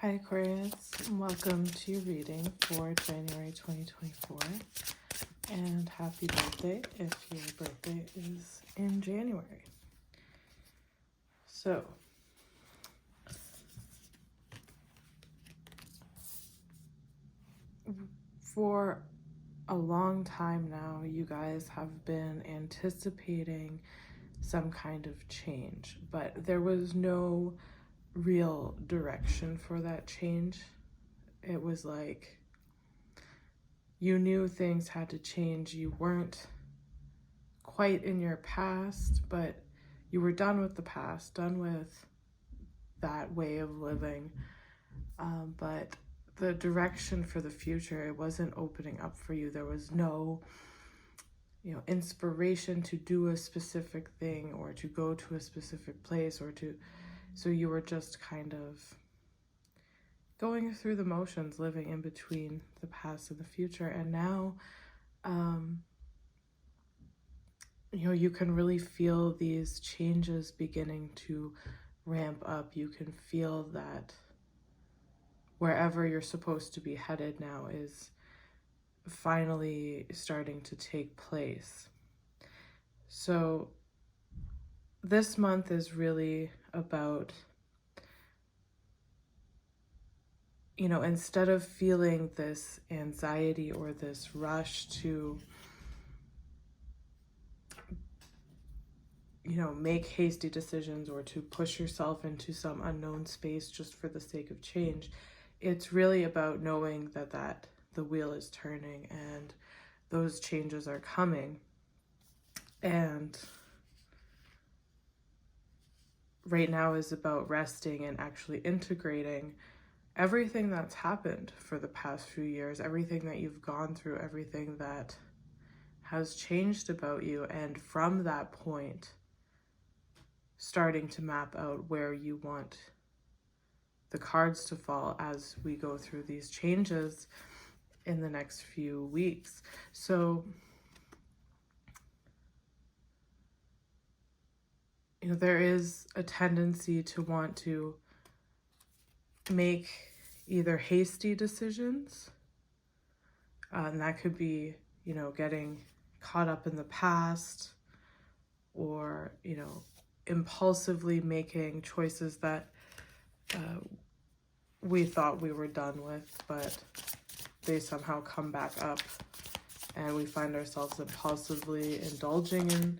Hi Aquarius, welcome to your reading for January 2024, and happy birthday if your birthday is in January. So, for a long time now, you guys have been anticipating some kind of change, but there was no real direction for that change. It was like you knew things had to change. You weren't quite in your past, but you were done with the past, done with that way of living. But the direction for the future, it wasn't opening up for you. There was no, inspiration to do a specific thing or to go to a specific place so you were just kind of going through the motions, living in between the past and the future. And now, you can really feel these changes beginning to ramp up. You can feel that wherever you're supposed to be headed now is finally starting to take place. So this month is really about, instead of feeling this anxiety or this rush to, make hasty decisions or to push yourself into some unknown space just for the sake of change, it's really about knowing that the wheel is turning and those changes are coming. And right now is about resting and actually integrating everything that's happened for the past few years, everything that you've gone through, everything that has changed about you. And from that point, starting to map out where you want the cards to fall as we go through these changes in the next few weeks. So, there is a tendency to want to make either hasty decisions, and that could be, getting caught up in the past, or, impulsively making choices that we thought we were done with, but they somehow come back up and we find ourselves impulsively indulging in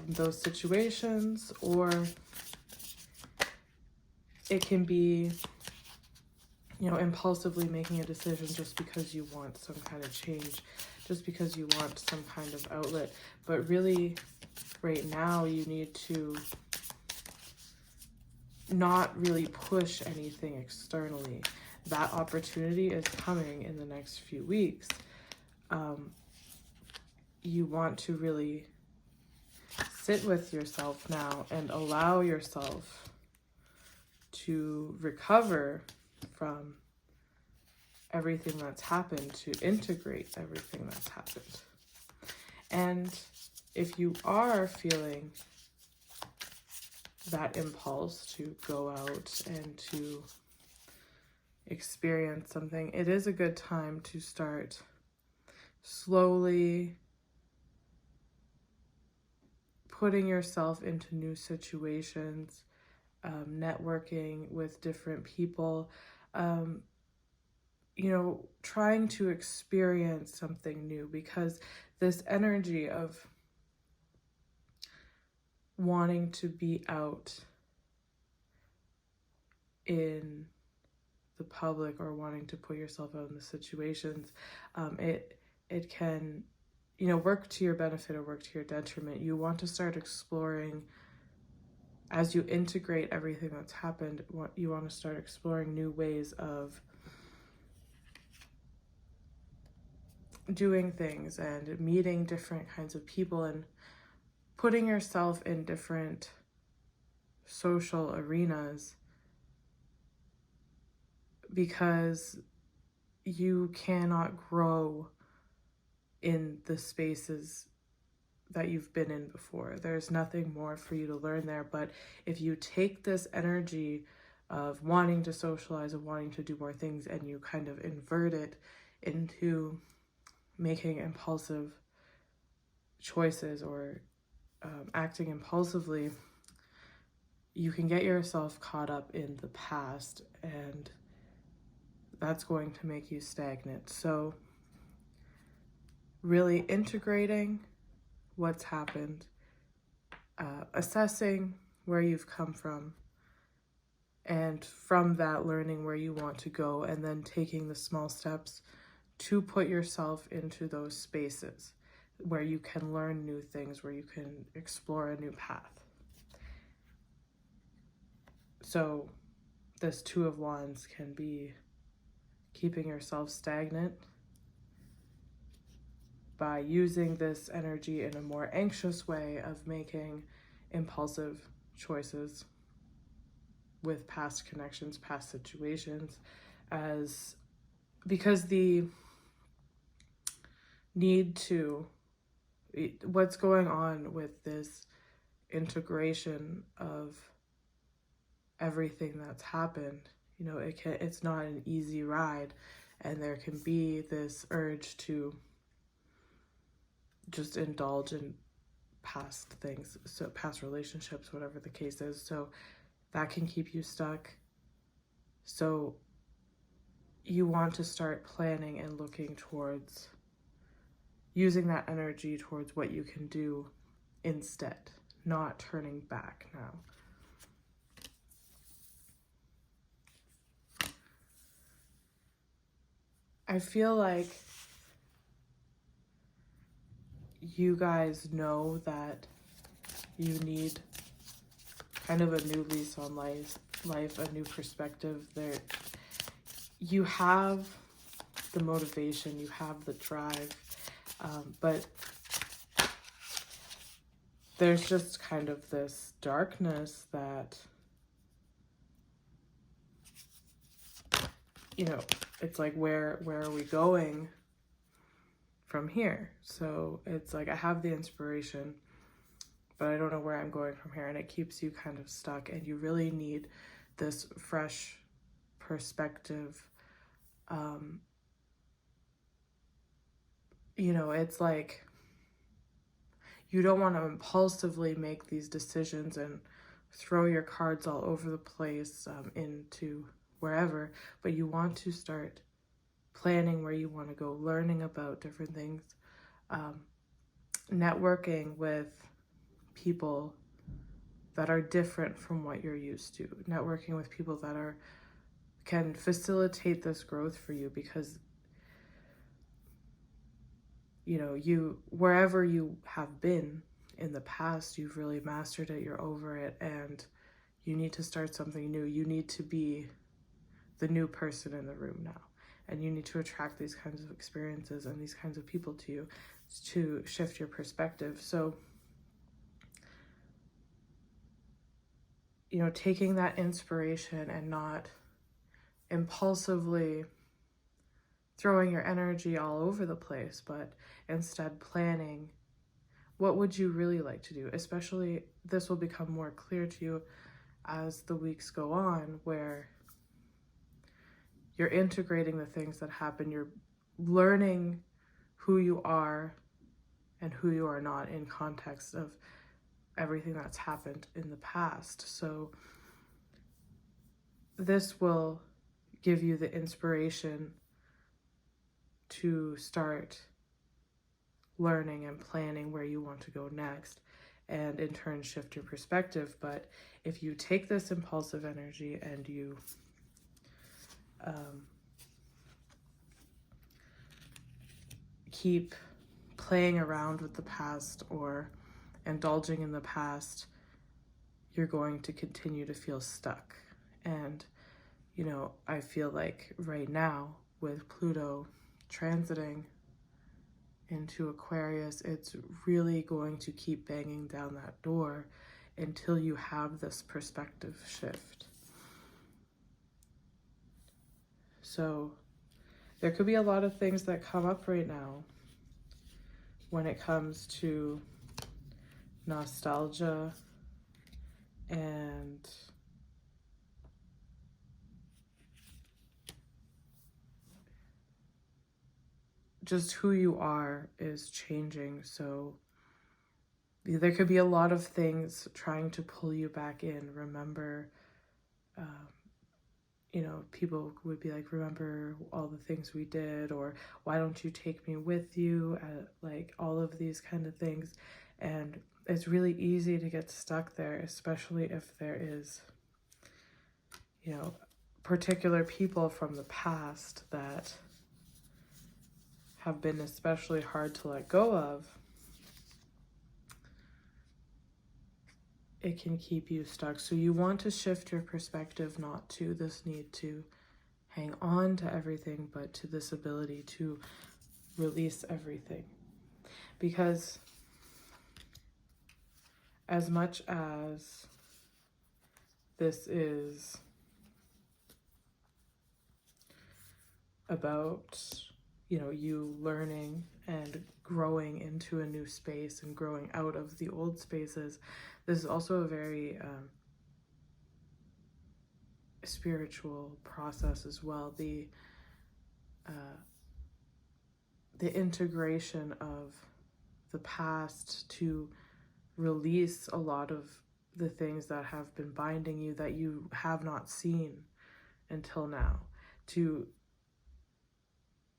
those situations. Or it can be, impulsively making a decision just because you want some kind of change, just because you want some kind of outlet. But really, right now, you need to not really push anything externally. That opportunity is coming in the next few weeks. You want to really sit with yourself now and allow yourself to recover from everything that's happened, to integrate everything that's happened. And if you are feeling that impulse to go out and to experience something, it is a good time to start slowly putting yourself into new situations, networking with different people, trying to experience something new, because this energy of wanting to be out in the public or wanting to put yourself out in the situations, it can, work to your benefit or work to your detriment. You want to start exploring, as you integrate everything that's happened, you want to start exploring new ways of doing things and meeting different kinds of people and putting yourself in different social arenas, because you cannot grow in the spaces that you've been in before. There's nothing more for you to learn there. But if you take this energy of wanting to socialize, of wanting to do more things, and you kind of invert it into making impulsive choices or acting impulsively, you can get yourself caught up in the past, and that's going to make you stagnant. So really integrating what's happened, assessing where you've come from, and from that learning where you want to go, and then taking the small steps to put yourself into those spaces where you can learn new things, where you can explore a new path. So this Two of Wands can be keeping yourself stagnant by using this energy in a more anxious way of making impulsive choices with past connections, past situations, because the need to, what's going on with this integration of everything that's happened, it's not an easy ride, and there can be this urge to just indulge in past things, so past relationships, whatever the case is. So that can keep you stuck. So you want to start planning and looking towards using that energy towards what you can do instead, not turning back now. I feel like you guys know that you need kind of a new lease on life, a new perspective. You have the motivation, you have the drive, but there's just kind of this darkness that, it's like, where are we going from here? So it's like, I have the inspiration, but I don't know where I'm going from here, and it keeps you kind of stuck, and you really need this fresh perspective. It's like, you don't want to impulsively make these decisions and throw your cards all over the place into wherever, but you want to start planning where you want to go, learning about different things, networking with people that are different from what you're used to, networking with people that can facilitate this growth for you, because wherever you have been in the past, you've really mastered it, you're over it, and you need to start something new. You need to be the new person in the room now, and you need to attract these kinds of experiences and these kinds of people to you to shift your perspective. So, taking that inspiration and not impulsively throwing your energy all over the place, but instead planning, what would you really like to do? Especially, this will become more clear to you as the weeks go on, where you're integrating the things that happen, you're learning who you are and who you are not in context of everything that's happened in the past. So this will give you the inspiration to start learning and planning where you want to go next, and in turn shift your perspective. But if you take this impulsive energy and you keep playing around with the past or indulging in the past, you're going to continue to feel stuck. And I feel like right now, with Pluto transiting into Aquarius, it's really going to keep banging down that door until you have this perspective shift. So there could be a lot of things that come up right now when it comes to nostalgia and just who you are is changing. So there could be a lot of things trying to pull you back in. Remember, you know, people would be like, remember all the things we did, or why don't you take me with you? Like all of these kind of things. And it's really easy to get stuck there, especially if there is, you know, particular people from the past that have been especially hard to let go of. It can keep you stuck. So you want to shift your perspective, not to this need to hang on to everything, but to this ability to release everything. Because as much as this is about, you know, you learning and growing into a new space and growing out of the old spaces, this is also a very spiritual process as well. The integration of the past to release a lot of the things that have been binding you that you have not seen until now, to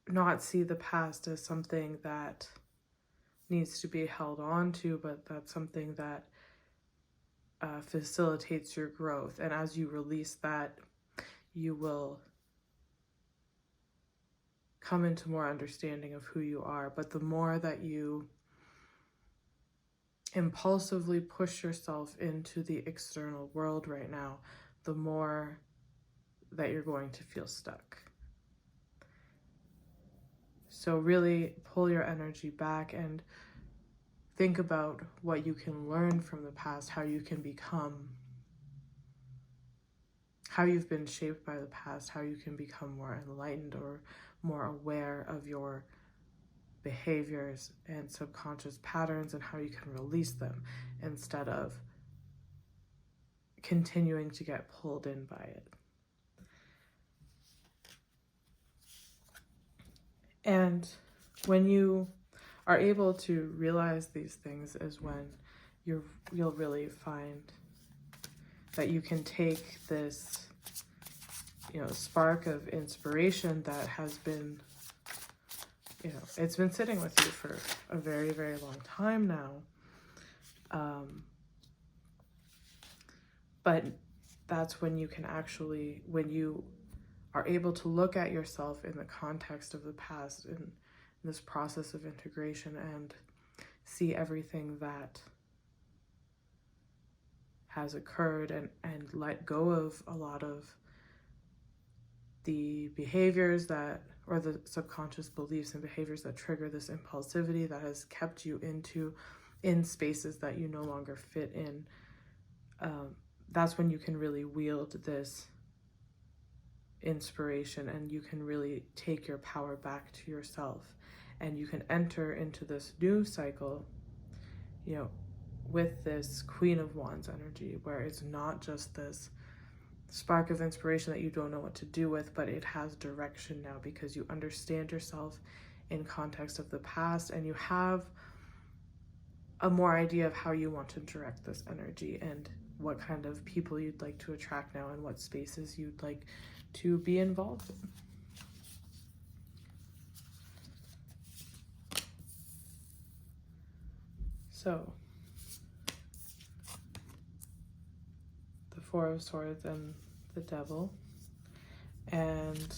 not see the past as something that needs to be held on to, but that's something that facilitates your growth. And as you release that, you will come into more understanding of who you are. But the more that you impulsively push yourself into the external world right now, the more that you're going to feel stuck. So really pull your energy back and think about what you can learn from the past, how you can become, how you've been shaped by the past, how you can become more enlightened or more aware of your behaviors and subconscious patterns, and how you can release them instead of continuing to get pulled in by it. And when you are able to realize these things is when you'll really find that you can take this, you know, spark of inspiration that has been, you know, it's been sitting with you for a very, very long time now. But that's when you can actually, when you are able to look at yourself in the context of the past, in this process of integration, and see everything that has occurred, and let go of a lot of the behaviors that, or the subconscious beliefs and behaviors that trigger this impulsivity that has kept you in spaces that you no longer fit in. That's when you can really wield this inspiration, and you can really take your power back to yourself, and you can enter into this new cycle, you know, with this Queen of Wands energy, where it's not just this spark of inspiration that you don't know what to do with, but it has direction now, because you understand yourself in context of the past, and you have a more idea of how you want to direct this energy, and what kind of people you'd like to attract now, and what spaces you'd like to be involved in. So, the Four of Swords and the Devil. And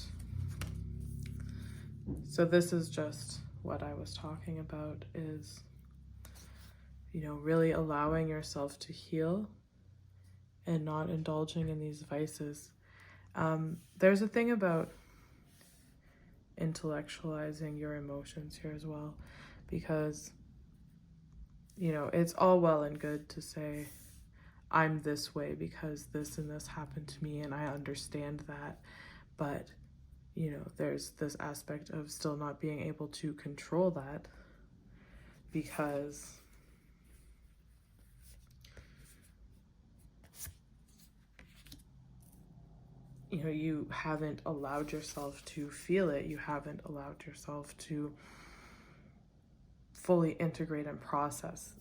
so this is just what I was talking about, is, you know, really allowing yourself to heal and not indulging in these vices. There's a thing about intellectualizing your emotions here as well, because, you know, it's all well and good to say, I'm this way because this and this happened to me, and I understand that. But, you know, there's this aspect of still not being able to control that, because you know, you haven't allowed yourself to feel it. You haven't allowed yourself to fully integrate and process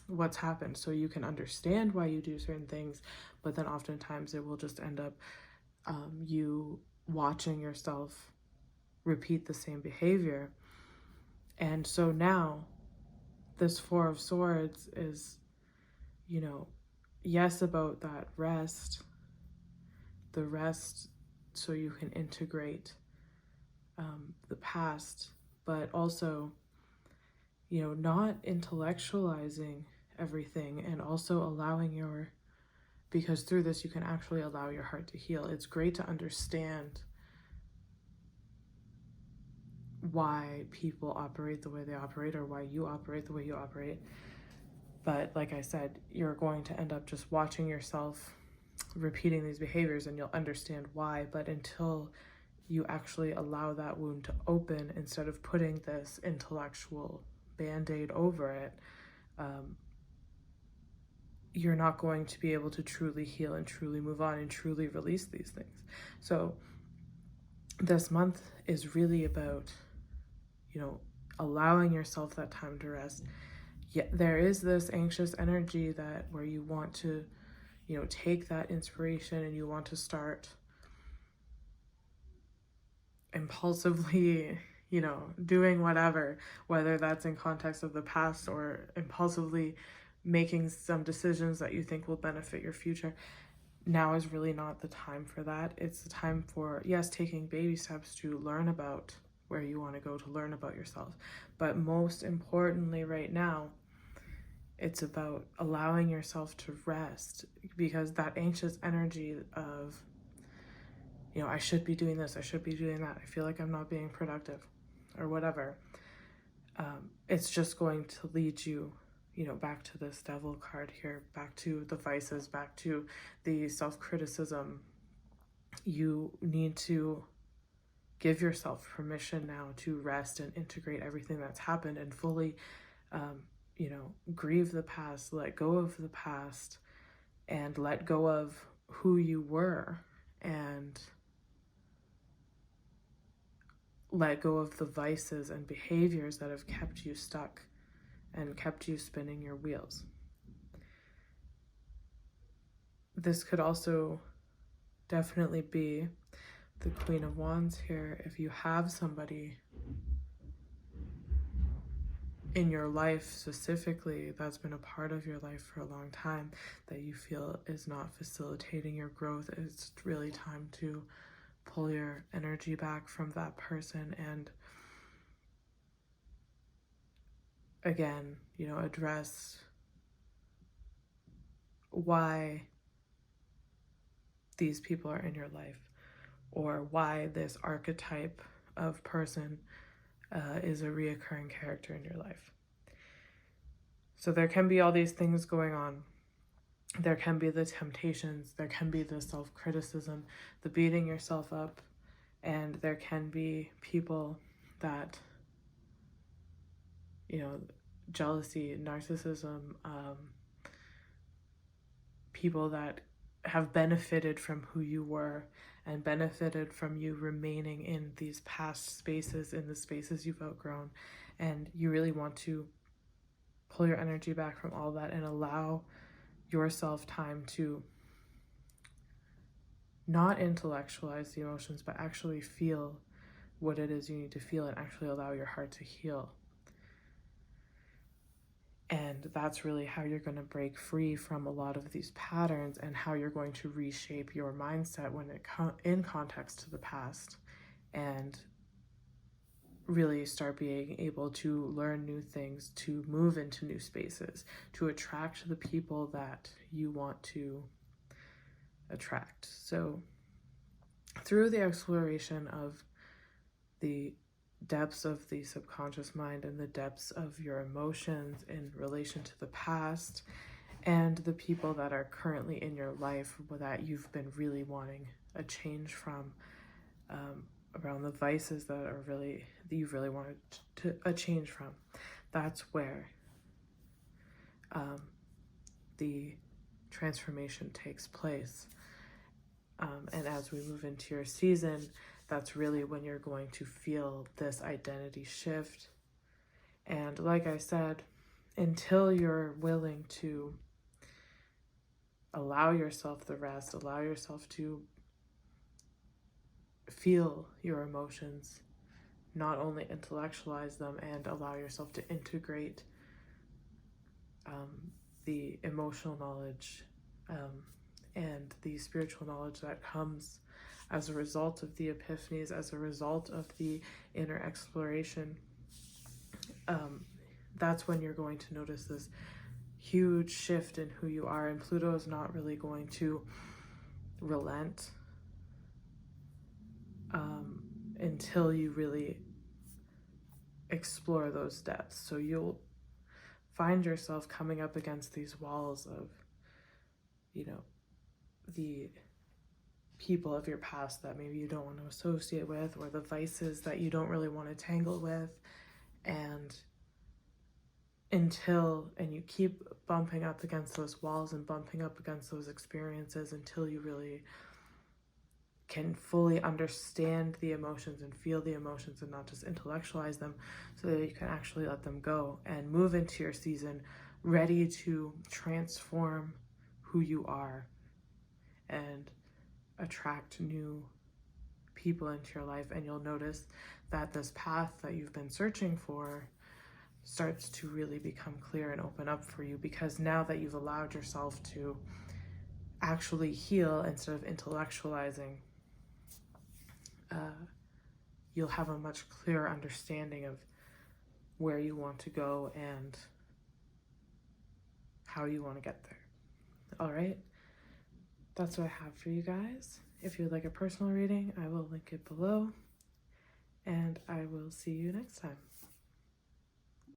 what's happened, so you can understand why you do certain things. But then oftentimes it will just end up you watching yourself repeat the same behavior. And so now this Four of Swords is, you know, yes, about that rest, the rest so you can integrate the past, but also, you know, not intellectualizing everything, and also allowing because through this you can actually allow your heart to heal. It's great to understand why people operate the way they operate, or why you operate the way you operate. But like I said, you're going to end up just watching yourself repeating these behaviors, and you'll understand why. But until you actually allow that wound to open, instead of putting this intellectual band-aid over it, you're not going to be able to truly heal and truly move on and truly release these things. So this month is really about, you know, allowing yourself that time to rest. Yet there is this anxious energy that where you want to, you know, take that inspiration and you want to start impulsively, you know, doing whatever, whether that's in context of the past or impulsively making some decisions that you think will benefit your future. Now is really not the time for that. It's the time for, yes, taking baby steps to learn about where you want to go, to learn about yourself. But most importantly right now, it's about allowing yourself to rest, because that anxious energy of, you know, I should be doing this, I should be doing that, I feel like I'm not being productive, or whatever, it's just going to lead you, you know, back to this devil card here, back to the vices, back to the self-criticism. You need to give yourself permission now to rest and integrate everything that's happened, and fully, you know, grieve the past, let go of the past, and let go of who you were, and let go of the vices and behaviors that have kept you stuck and kept you spinning your wheels. This could also definitely be the Queen of Wands here. If you have somebody in your life specifically that's been a part of your life for a long time that you feel is not facilitating your growth, it's really time to pull your energy back from that person, and again, you know, address why these people are in your life, or why this archetype of person is a reoccurring character in your life. So there can be all these things going on. There can be the temptations, there can be the self-criticism, the beating yourself up, and there can be people that, you know, jealousy, narcissism, people that have benefited from who you were and benefited from you remaining in these past spaces, in the spaces you've outgrown. And you really want to pull your energy back from all that and allow yourself time to not intellectualize the emotions, but actually feel what it is you need to feel, and actually allow your heart to heal. And that's really how you're going to break free from a lot of these patterns, and how you're going to reshape your mindset when it in context to the past, and really start being able to learn new things, to move into new spaces, to attract the people that you want to attract. So through the exploration of the depths of the subconscious mind and the depths of your emotions in relation to the past and the people that are currently in your life that you've been really wanting a change from, around the vices that you've really wanted a change from, that's where the transformation takes place. And as we move into your season, that's really when you're going to feel this identity shift, And like I said, until you're willing to allow yourself the rest, allow yourself to feel your emotions, not only intellectualize them, and allow yourself to integrate the emotional knowledge and the spiritual knowledge that comes as a result of the epiphanies, as a result of the inner exploration, that's when you're going to notice this huge shift in who you are. And Pluto is not really going to relent until you really explore those depths. So you'll find yourself coming up against these walls of, you know, the people of your past that maybe you don't want to associate with, or the vices that you don't really want to tangle with. And you keep bumping up against those walls and bumping up against those experiences until you really can fully understand the emotions and feel the emotions and not just intellectualize them, so that you can actually let them go and move into your season ready to transform who you are and attract new people into your life. And you'll notice that this path that you've been searching for starts to really become clear and open up for you, because now that you've allowed yourself to actually heal instead of intellectualizing, you'll have a much clearer understanding of where you want to go and how you want to get there. All right, that's what I have for you guys. If you'd like a personal reading, I will link it below, and I will see you next time.